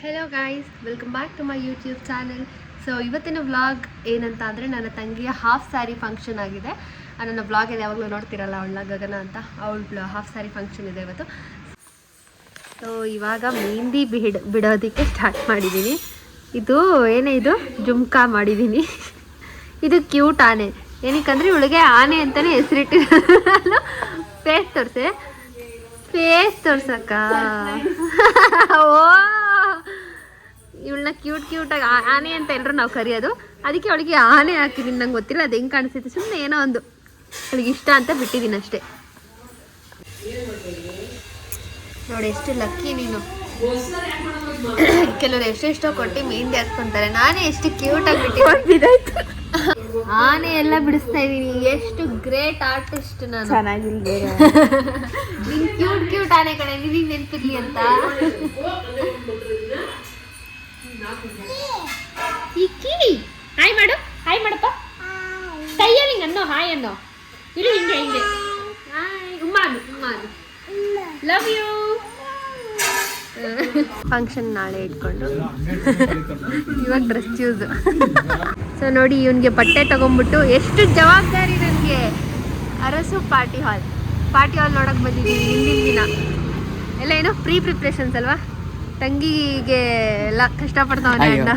Hello guys, welcome back to my YouTube channel. So ಇವತ್ತಿನ vlog ಏನಂತ ಅಂದರೆ ನನ್ನ ತಂಗಿಯ ಹಾಫ್ ಸ್ಯಾರಿ ಫಂಕ್ಷನ್ ಆಗಿದೆ. ನನ್ನ ವ್ಲಾಗಲ್ಲಿ ಯಾವಾಗಲೂ ನೋಡ್ತಿರಲ್ಲ ಅವಳ ಗಗನ ಅಂತ, ಅವಳ ಹಾಫ್ ಸ್ಯಾರಿ ಫಂಕ್ಷನ್ ಇದೆ ಇವತ್ತು. ಸೊ ಇವಾಗ ಮೆಹಂದಿ ಬಿಡೋದಕ್ಕೆ ಸ್ಟಾರ್ಟ್ ಮಾಡಿದ್ದೀನಿ. ಇದು ಏನೇ ಇದು ಜುಮ್ಕಾ ಮಾಡಿದ್ದೀನಿ. ಇದು ಕ್ಯೂಟ್ ಆನೆ, ಏನಕ್ಕಂದ್ರೆ ಇವಳಿಗೆ ಆನೆ ಅಂತಲೇ ಹೆಸರಿಟ್ಟಿರಲ್ಲ. ಫೇಸ್ ತೋರ್ಸಕ್ಕ ಓ ಇವಳನ್ನ ಕ್ಯೂಟಾಗಿ ಆನೆ ಅಂತ ಎಲ್ಲರೂ ನಾವು ಕರೆಯೋದು. ಅದಕ್ಕೆ ಅವಳಿಗೆ ಆನೆ ಹಾಕಿದ್ದೀನಿ. ನಂಗೆ ಗೊತ್ತಿಲ್ಲ ಅದು ಹೆಂಗೆ ಕಾಣಿಸುತ್ತೆ, ಸುಮ್ಮನೆ ಏನೋ ಒಂದು ಅವಳಿಗೆ ಇಷ್ಟ ಅಂತ ಬಿಟ್ಟಿದ್ದೀನಿ ಅಷ್ಟೇ. ನೋಡಿ ಎಷ್ಟು ಲಕ್ಕಿ ನೀನು. ಕೆಲವರು ಎಷ್ಟೆಷ್ಟೋ ಕೊಟ್ಟು ಮೆಹಂದಿ ಹಾಕ್ಕೊಂತಾರೆ, ನಾನೇ ಎಷ್ಟು ಕ್ಯೂಟಾಗಿ ಬಿಟ್ಟಿದ್ದಾಯ್ತು. ಆನೆ ಎಲ್ಲ ಬಿಡಿಸ್ತಾ ಇದ್ದೀನಿ. ಎಷ್ಟು ಗ್ರೇಟ್ ಆರ್ಟಿಸ್ಟ್ ನಾನು. ಚೆನ್ನಾಗಿಲ್ವೇ ನೀನು ಕ್ಯೂಟ್ ಆನೆ ಕಡೆ ನಿನಗೆ ನೆನಪಿರ್ಲಿ ಅಂತ. ಈ ಕಿವಿ ಹಾಯ್ ಮಾಡು, ಹಾಯ್ ಮಾಡಪ್ಪ ಕೈಯಲ್ಲಿ ಅನ್ನೋ ಹಾಯ್ ಅನ್ನೋ. ಇರು ಹಿಂಗೆ ಹಾಯ್ ಉಮ್ಮಾನು ಲವ್ ಯು. ಫಂಕ್ಷನ್ ನಾಳೆ ಇಟ್ಕೊಂಡು ಇವಾಗ ಡ್ರೆಸ್ ಚೂಸ್. ಸೊ ನೋಡಿ ಇವನಿಗೆ ಬಟ್ಟೆ ತಗೊಂಡ್ಬಿಟ್ಟು ಎಷ್ಟು ಜವಾಬ್ದಾರಿ ನನಗೆ. ಅರಸು ಪಾರ್ಟಿ ಹಾಲ್ ನೋಡೋಕೆ ಬಂದಿದ್ದೀನಿ ಹಿಂದಿನ ದಿನ. ಎಲ್ಲ ಏನೋ ಪ್ರಿಪ್ರೇಷನ್ಸ್ ಅಲ್ವಾ. ತಂಗಿಗೆ ಎಲ್ಲ ಕಷ್ಟಪಡ್ತಾವನೆ ಅಣ್ಣ.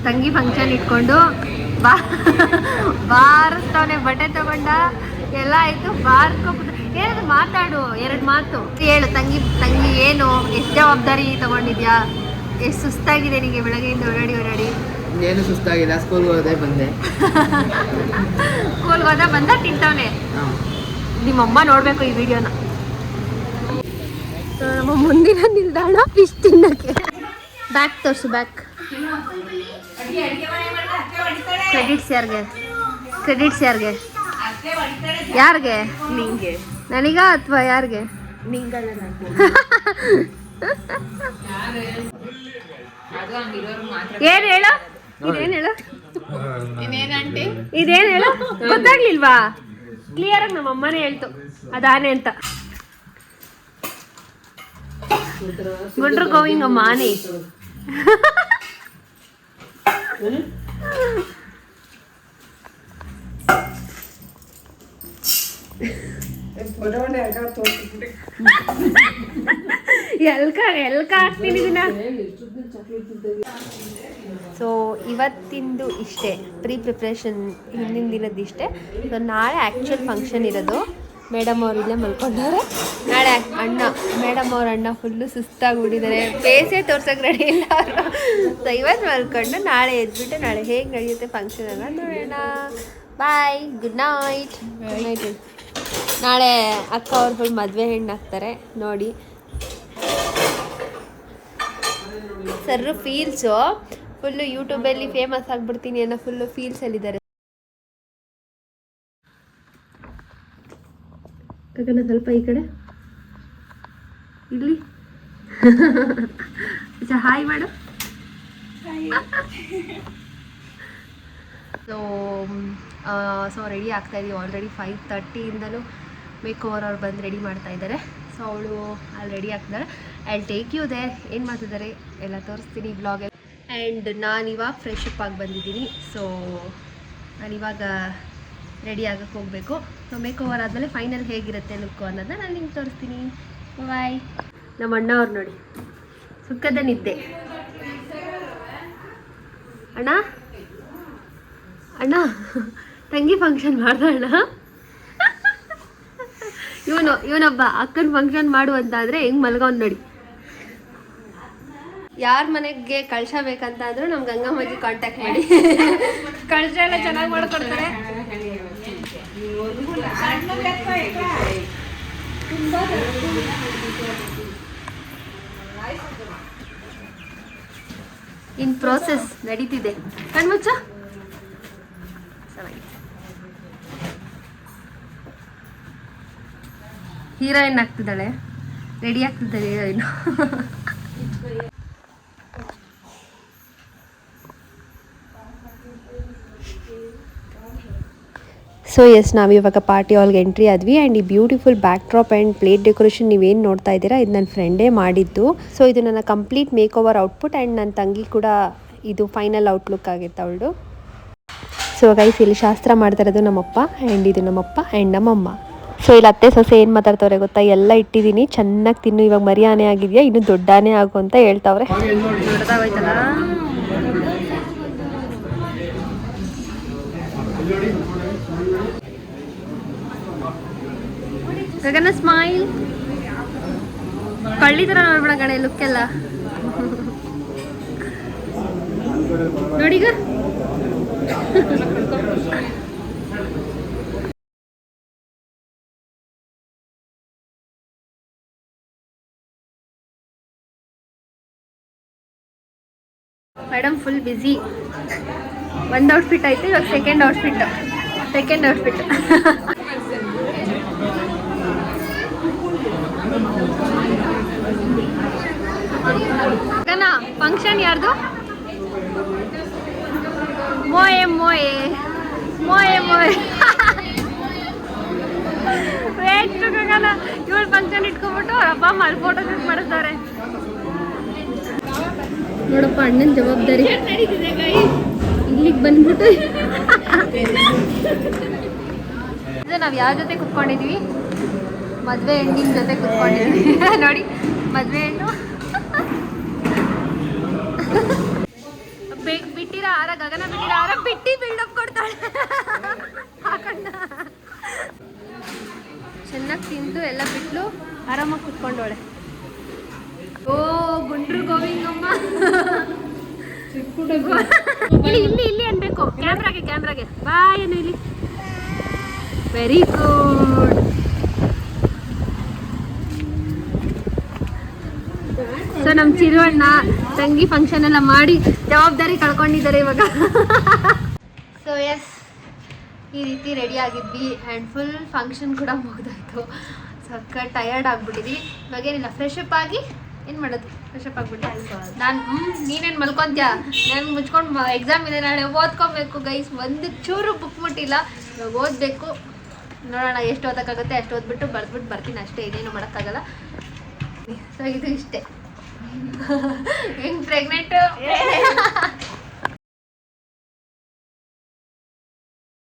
ತಂಗಿ ಫಂಕ್ಷನ್ ಇಟ್ಕೊಂಡು ಬಾರಿಸ್ತಾವನೆ. ಬಟ್ಟೆ ತಗೊಂಡ ಎಲ್ಲ ಆಯಿತು, ಬಾರ್ಕೊಬಿಟ್ಟು ಏನಾದ್ರು ಮಾತಾಡು, 2 ಮಾತು ಹೇಳು. ತಂಗಿ ಏನು, ಎಷ್ಟು ಜವಾಬ್ದಾರಿ ತಗೊಂಡಿದ್ಯಾ, ಎಷ್ಟು ಸುಸ್ತಾಗಿದೆ ನಿಮಗೆ ಬೆಳಗ್ಗೆಯಿಂದ ಓಡಾಡಿ. ಏನು ಸುಸ್ತಾಗಿಲ್ಲ, ಸ್ಕೂಲ್ಗೆ ಹೋದೆ ಬಂದೆ. ಸ್ಕೂಲ್ಗೆ ಬಂದ ತಿಂತವನೆ. ನಿಮ್ಮಮ್ಮ ನೋಡಬೇಕು ಈ ವಿಡಿಯೋನ. ನಮ್ಮ ಮುಂದಿನ ನಿಲ್ದಾಣ ಫಿಶ್ ತಿನ್ನಕ್ಕೆ. ಬ್ಯಾಕ್ ತೋರಿಸು, ಬ್ಯಾಕ್. ಕ್ರೆಡಿಟ್ಸ್ ಯಾರಿಗೆ ನಿಂಗೆ ನನಗ ಅಥವಾ ಯಾರಿಗೆ? ಏನ್ ಹೇಳು, ಇದೇನ್ ಹೇಳು ಗೊತ್ತಾಗ್ಲಿಲ್ವಾ? ಕ್ಲಿಯರ್ ಆಗಿ ನಮ್ಮ ಅಮ್ಮನೇ ಹೇಳ್ತು ಅದಾನೆ ಅಂತ. ಗುಂಡ್ರು ಗೋವಿಂಗ್ ಅಮ್ಮ ಆನೆ. ಎಲ್ಕ ಹಾಕ್ತೀನಿ ಇದನ್ನ. ಸೊ ಇವತ್ತಿಂದು ಇಷ್ಟೇ, ಪ್ರಿಪ್ರೇಷನ್ ಹಿಂದಿನ ದಿನದ್ದು ಇಷ್ಟೇ. ಸೊ ನಾಳೆ ಆ್ಯಕ್ಚುಯಲ್ ಫಂಕ್ಷನ್ ಇರೋದು. ಮೇಡಮ್ ಅವ್ರು ಇಲ್ಲೇ ಮಲ್ಕೊಂಡವ್ರೆ. ನಾಳೆ ಮೇಡಮ್ ಅವ್ರ ಅಣ್ಣ ಫುಲ್ಲು ಸುಸ್ತಾಗಿ ಬಿಟ್ಟಿದ್ದಾರೆ, ಫೇಸೇ ತೋರ್ಸೋಕೆ ರೆಡಿ ಇಲ್ಲ ಅವರು. ಸೊ ಇವತ್ತು ಮಲ್ಕೊಂಡು ನಾಳೆ ಎದ್ಬಿಟ್ಟು ನಾಳೆ ಹೇಗೆ ನಡೆಯುತ್ತೆ ಫಂಕ್ಷನ್ ಅನ್ನ ನೋಡೋಣ. ಬಾಯ್, ಗುಡ್ ನೈಟ್. ನಾಳೆ ಅಕ್ಕ ಅವ್ರು ಫುಲ್ ಮದುವೆ ಹೆಣ್ಣು ಹಾಕ್ತಾರೆ ನೋಡಿ. ಸರ್ರು ಫೀಲ್ಸು ಫುಲ್ಲು ಯೂಟ್ಯೂಬಲ್ಲಿ ಫೇಮಸ್ ಆಗಿಬಿಡ್ತೀನಿ ಅನ್ನೋ ಫುಲ್ಲು ಫೀಲ್ಸಲ್ಲಿದ್ದಾರೆ. ಗಗನ ಸ್ವಲ್ಪ ಈ ಕಡೆ ಇಲ್ಲಿ ಹಾಯ್ ಮಾಡು. ಸೊ ರೆಡಿ ಆಗ್ತಾ ಇದೀವಿ ಆಲ್ರೆಡಿ. 5:30ಇಂದಲೂ ಮೇಕ್ ಓವರ್ ಅವ್ರು ಬಂದು ರೆಡಿ ಮಾಡ್ತಾ ಇದ್ದಾರೆ. ಸೊ ಅವಳು ಅಲ್ಲಿ ರೆಡಿ ಆಗ್ತಿದ್ದಾರೆ. I take you there. ಏನು ಮಾಡ್ತಿದ್ದಾರೆ ಎಲ್ಲ ತೋರಿಸ್ತೀನಿ ಬ್ಲಾಗಲ್ಲಿ. ಆ್ಯಂಡ್ ನಾನಿವಾಗ ಫ್ರೆಶ್ ಅಪ್ ಆಗಿ ಬಂದಿದ್ದೀನಿ. ಸೊ ನಾನಿವಾಗ ರೆಡಿ ಆಗಕ್ಕೆ ಹೋಗಬೇಕು. ಸೊ ಮೇಕ್ ಓವರ್ ಆದಮೇಲೆ ಫೈನಲ್ ಹೇಗಿರುತ್ತೆ ಲುಕ್ಕು ಅನ್ನೋದನ್ನ ನಾನು ನಿಮ್ಗೆ ತೋರಿಸ್ತೀನಿ. ಬಾಯ್. ನಮ್ಮ ಅಣ್ಣ ಅವ್ರು ನೋಡಿ ಸುಖದ ನಿದ್ದೆ. ಅಣ್ಣ ತಂಗಿ ಫಂಕ್ಷನ್ ಮಾಡ್ದ ಅಣ್ಣ. ಇವನೊಬ್ಬ ಅಕ್ಕನ ಫಂಕ್ಷನ್ ಮಾಡು ಅಂತ ಅಂದರೆ ಹೆಂಗೆ ಮಲ್ಗವ್ನು ನೋಡಿ. ಯಾರ ಮನೆಗೆ ಕಳಶ ಬೇಕಂತ ಅಂದರೂ ನಮ್ಮ ಗಂಗಮ್ಮಜ್ಜಿ ಕಾಂಟ್ಯಾಕ್ಟ್ ಮಾಡಿ. ಕಳಶ ಎಲ್ಲ ಚೆನ್ನಾಗಿ ಮಾಡ್ಕೊಡ್ತಾರೆ. ಇನ್ ಪ್ರೋಸೆಸ್ ನಡೀತಿದೆ. ಕಣ್ಮುಚ್ಚ. ಹೀರೋಯಿನ್ ಆಗ್ತಿದ್ದಾಳೆ, ರೆಡಿ ಆಗ್ತಿದ್ದಾಳೆ ಹೀರೋಯಿನ್. ಸೊ ಎಸ್ ನಾವಿವಾಗ ಪಾರ್ಟಿ ಹಾಲ್ಗೆ ಎಂಟ್ರಿ ಆದ್ವಿ ಆ್ಯಂಡ್ ಈ beautiful backdrop and plate decoration ನೀವೇನು ನೋಡ್ತಾ ಇದ್ದೀರಾ ಇದು ನನ್ನ ಫ್ರೆಂಡೇ ಮಾಡಿದ್ದು. ಸೊ ಇದು ನನ್ನ complete make over output and ನನ್ನ ತಂಗಿ ಕೂಡ ಇದು ಫೈನಲ್ ಔಟ್ಲುಕ್ ಆಗಿತ್ತು ಅವಳು. ಸೊ ಗೈಸ್ ಇಲ್ಲಿ ಶಾಸ್ತ್ರ ಮಾಡ್ತಾ ಇರೋದು ನಮ್ಮಪ್ಪ ಆ್ಯಂಡ್ ಇದು ನಮ್ಮಪ್ಪ ಆ್ಯಂಡ್ ನಮ್ಮಮ್ಮ. ಸೊ ಇಲ್ಲಿ ಅತ್ತೆ ಸೊಸೆ ಏನು ಮಾತಾಡ್ತವ್ರೆ ಗೊತ್ತಾ, ಎಲ್ಲ ಇಟ್ಟಿದ್ದೀನಿ ಚೆನ್ನಾಗಿ ತಿನ್ನು, ಇವಾಗ ಮರಿ ಆನೆ ಆಗಿದೆಯಾ ಇನ್ನು ದೊಡ್ಡ ಆನೆ ಆಗು ಅಂತ ಹೇಳ್ತಾವ್ರೆ. ದೊಡ್ಡದಾಗೋಯ್ತಲ್ಲ. ಗಗನ ಸ್ಮೈಲ್ ಕಳ್ಳಿ ಥರ ನೋಡ್ಬಿಡ ಗಣೆ ಲುಕ್ ಎಲ್ಲ ನೋಡೀಗ. Madam full busy. ಒಂದು ಔಟ್ಫಿಟ್ ಆಯ್ತು, ಇವಾಗ ಸೆಕೆಂಡ್ ಔಟ್ಫಿಟ್. ಫಂಕ್ಷನ್ ಯಾರ್ದು? ಮೋಯೆ ಮೋಯೆ ಮೋಯೆ ಮೋಯೆ ವೇಸ್ಟ್ ಗಗನ. ಇವಳು ಫಂಕ್ಷನ್ ಇಟ್ಕೊಂಡ್ಬಿಟ್ಟು ಅಪ್ಪ ಅಮ್ಮ ಅಲ್ಲಿ ಫೋಟೋ ಶೂಟ್ ಮಾಡಿಸ್ತಾರೆ ನೋಡಪ್ಪ. ಅಣ್ಣನ ಜವಾಬ್ದಾರಿ ಇಲ್ಲಿಗೆ ಬಂದ್ಬಿಟ್ಟು. ಇದು ನಾವು ಯಾವ ಜೊತೆ ಕುತ್ಕೊಂಡಿದ್ವಿ? ಮದುವೆ ಹೆಣ್ಣಿನ ಜೊತೆ ಕುತ್ಕೊಂಡಿದ್ವಿ ನೋಡಿ. ಮದುವೆ ಹೆಣ್ಣು ಬಿಟ್ಟಿರ ಆರ, ಗಗನ ಬಿಟ್ಟಿರ ಆರ ಬಿಟ್ಟು ಬಿಲ್ಡಪ್ ಕೊಡ್ತಾಳೆ. ಹಾಕಣ್ಣ ಚೆನ್ನಾಗಿ ತಿಂದು ಎಲ್ಲ ಬಿಟ್ಲು ಆರಾಮಾಗಿ ಕುತ್ಕೊಂಡೋಳೆ. ಓ ಗುಂಡ್ರು ಗೋವಿಂಗಮ್ಮ. ಇಲ್ಲಿ ಇಲ್ಲಿ ಅನ್ಬೇಕು ಕ್ಯಾಮ್ರಾಗೆ ಬಾಯ್ ಏನು ಇಲ್ಲಿ. Very good. ಸೊ ನಮ್ಮ ಚಿರು ಅಣ್ಣ ತಂಗಿ ಫಂಕ್ಷನ್ ಎಲ್ಲ ಮಾಡಿ ಜವಾಬ್ದಾರಿ ಕಳ್ಕೊಂಡಿದ್ದಾರೆ ಇವಾಗ. ಸೊ ಎಸ್ ಈ ರೀತಿ ರೆಡಿ ಆಗಿದ್ವಿ ಆ್ಯಂಡ್ ಫುಲ್ ಫಂಕ್ಷನ್ ಕೂಡ ಮುಗಿದಾಯ್ತು. ಸಕ್ಕ ಟಯರ್ಡ್ ಆಗಿಬಿಟ್ಟಿದ್ವಿ. ಇವಾಗೇನಿಲ್ಲ, ಫ್ರೆಶ್ ಅಪ್ ಆಗಿ ಏನು ಮಾಡೋದು, ಫ್ರೆಶ್ ಅಪ್ ಆಗಿಬಿಟ್ಟು ನಾನು ನೀನೇನು ಮಲ್ಕೊತ್ಯಾ? ನಾನು ಮುಚ್ಕೊಂಡು ಎಕ್ಸಾಮ್ ಇದೆ ನಾಳೆ, ಓದ್ಕೊಬೇಕು ಗೈಸ್. ಒಂದು ಚೂರು ಬುಕ್ ಮುಟ್ಟಿಲ್ಲ, ಇವಾಗ ಓದಬೇಕು. ನೋಡೋಣ ಎಷ್ಟು ಓದೋಕ್ಕಾಗುತ್ತೆ ಅಷ್ಟು ಓದ್ಬಿಟ್ಟು ಬರ್ದ್ಬಿಟ್ಟು ಬರ್ತೀನಿ ಅಷ್ಟೇ, ಇದೇನು ಮಾಡೋಕ್ಕಾಗಲ್ಲ. ಸೊ ಇದು ಇಷ್ಟೇ. ಹೆಂಗ್ ಪ್ರೆಗ್ನೆಂಟು